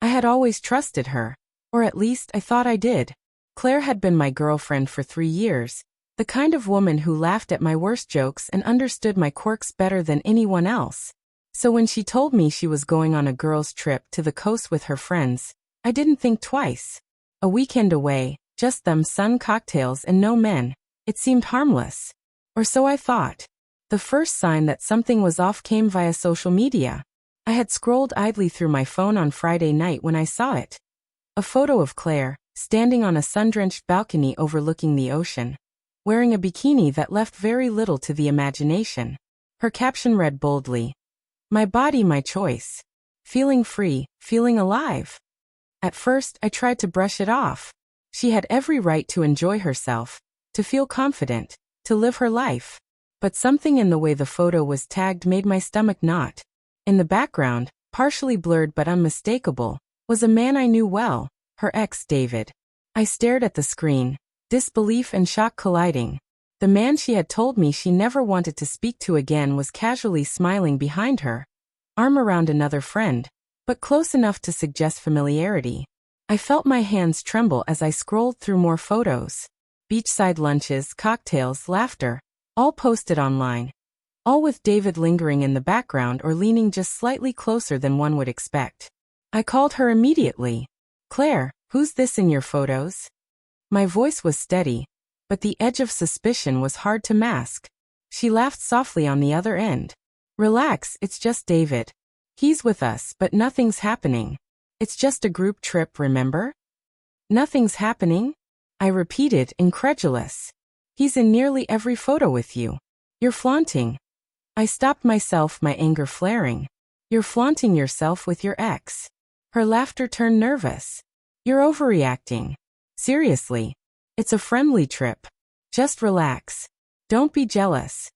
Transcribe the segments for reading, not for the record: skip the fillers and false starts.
I had always trusted her. Or at least I thought I did. Claire had been my girlfriend for 3 years, the kind of woman who laughed at my worst jokes and understood my quirks better than anyone else. So when she told me she was going on a girls' trip to the coast with her friends, I didn't think twice. A weekend away, just them, sun, cocktails, and no men. It seemed harmless. Or so I thought. The first sign that something was off came via social media. I had scrolled idly through my phone on Friday night when I saw it. A photo of Claire, standing on a sun-drenched balcony overlooking the ocean, wearing a bikini that left very little to the imagination. Her caption read boldly, "My body, my choice. Feeling free, feeling alive." At first, I tried to brush it off. She had every right to enjoy herself, to feel confident, to live her life. But something in the way the photo was tagged made my stomach knot. In the background, partially blurred but unmistakable, was a man I knew well, her ex, David. I stared at the screen, disbelief and shock colliding. The man she had told me she never wanted to speak to again was casually smiling behind her, arm around another friend, but close enough to suggest familiarity. I felt my hands tremble as I scrolled through more photos. Beachside lunches, cocktails, laughter, all posted online. All with David lingering in the background or leaning just slightly closer than one would expect. I called her immediately. "Claire, who's this in your photos?" My voice was steady, but the edge of suspicion was hard to mask. She laughed softly on the other end. "Relax, it's just David. He's with us, but nothing's happening. It's just a group trip, remember?" "Nothing's happening?" I repeated, incredulous. "He's in nearly every photo with you. You're flaunting." I stopped myself, my anger flaring. "You're flaunting yourself with your ex." Her laughter turned nervous. "You're overreacting. Seriously. It's a friendly trip. Just relax. Don't be jealous."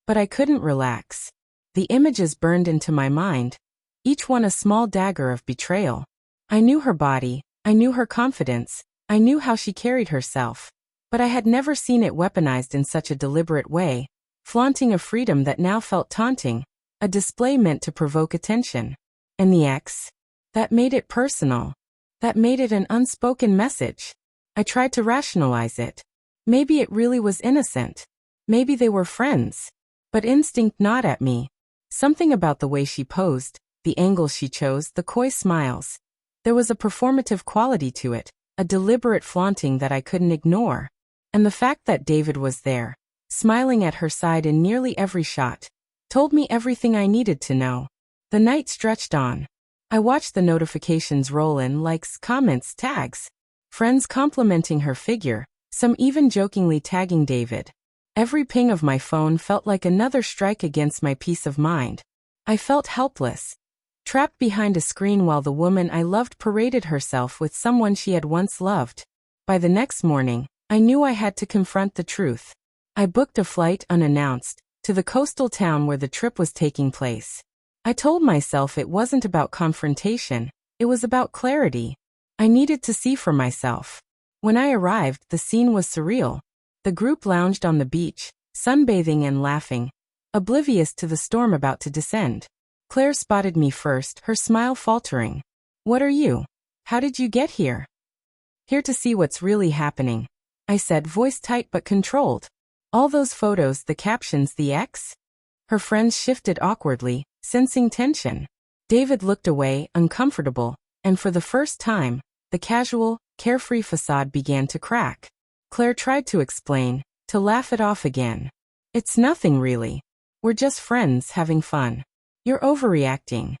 But I couldn't relax. The images burned into my mind, each one a small dagger of betrayal. I knew her body, I knew her confidence, I knew how she carried herself. But I had never seen it weaponized in such a deliberate way, flaunting a freedom that now felt taunting, a display meant to provoke attention. And the ex? That made it personal. That made it an unspoken message. I tried to rationalize it. Maybe it really was innocent. Maybe they were friends. But instinct gnawed at me. Something about the way she posed, the angle she chose, the coy smiles. There was a performative quality to it, a deliberate flaunting that I couldn't ignore. And the fact that David was there, smiling at her side in nearly every shot, told me everything I needed to know. The night stretched on. I watched the notifications roll in, likes, comments, tags. Friends complimenting her figure, some even jokingly tagging David. Every ping of my phone felt like another strike against my peace of mind. I felt helpless, trapped behind a screen while the woman I loved paraded herself with someone she had once loved. By the next morning, I knew I had to confront the truth. I booked a flight unannounced, to the coastal town where the trip was taking place. I told myself it wasn't about confrontation, it was about clarity. I needed to see for myself. When I arrived, the scene was surreal. The group lounged on the beach, sunbathing and laughing, oblivious to the storm about to descend. Claire spotted me first, her smile faltering. "What are you? How did you get here?" "Here to see what's really happening," I said, voice tight but controlled. "All those photos, the captions, the ex?" Her friends shifted awkwardly, sensing tension. David looked away, uncomfortable, and for the first time, the casual, carefree facade began to crack. Claire tried to explain, to laugh it off again. "It's nothing really. We're just friends having fun. You're overreacting."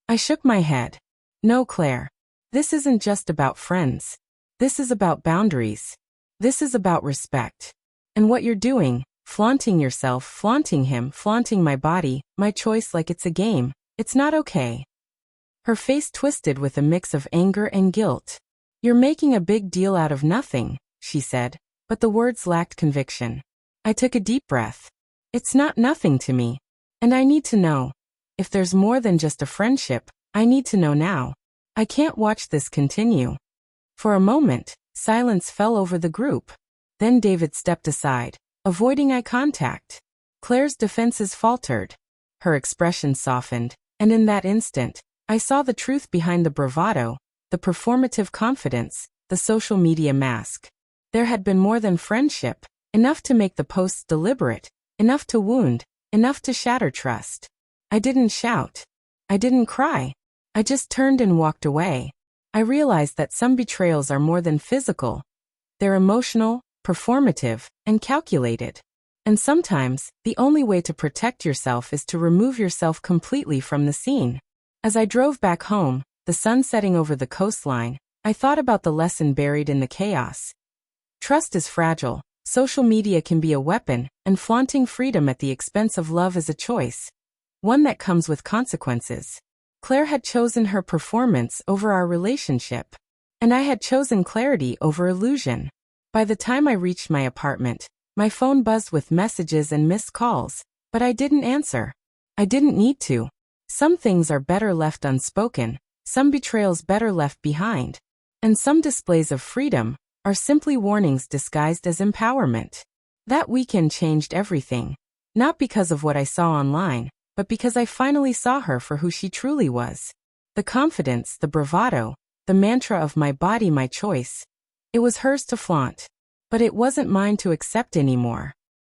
I shook my head. "No, Claire. This isn't just about friends. This is about boundaries. This is about respect. And what you're doing, flaunting yourself, flaunting him, flaunting my body, my choice like it's a game, it's not okay." Her face twisted with a mix of anger and guilt. "You're making a big deal out of nothing," she said, but the words lacked conviction. I took a deep breath. "It's not nothing to me. And I need to know. If there's more than just a friendship, I need to know now. I can't watch this continue." For a moment, silence fell over the group. Then David stepped aside, avoiding eye contact. Claire's defenses faltered. Her expression softened, and in that instant, I saw the truth behind the bravado, the performative confidence, the social media mask. There had been more than friendship, enough to make the posts deliberate, enough to wound, enough to shatter trust. I didn't shout. I didn't cry. I just turned and walked away. I realized that some betrayals are more than physical. They're emotional, performative, and calculated. And sometimes, the only way to protect yourself is to remove yourself completely from the scene. As I drove back home, the sun setting over the coastline, I thought about the lesson buried in the chaos. Trust is fragile, social media can be a weapon, and flaunting freedom at the expense of love is a choice. One that comes with consequences. Claire had chosen her performance over our relationship. And I had chosen clarity over illusion. By the time I reached my apartment, my phone buzzed with messages and missed calls, but I didn't answer. I didn't need to. Some things are better left unspoken, some betrayals better left behind. And some displays of freedom are simply warnings disguised as empowerment. That weekend changed everything. Not because of what I saw online, but because I finally saw her for who she truly was. The confidence, the bravado, the mantra of my body, my choice. It was hers to flaunt. But it wasn't mine to accept anymore.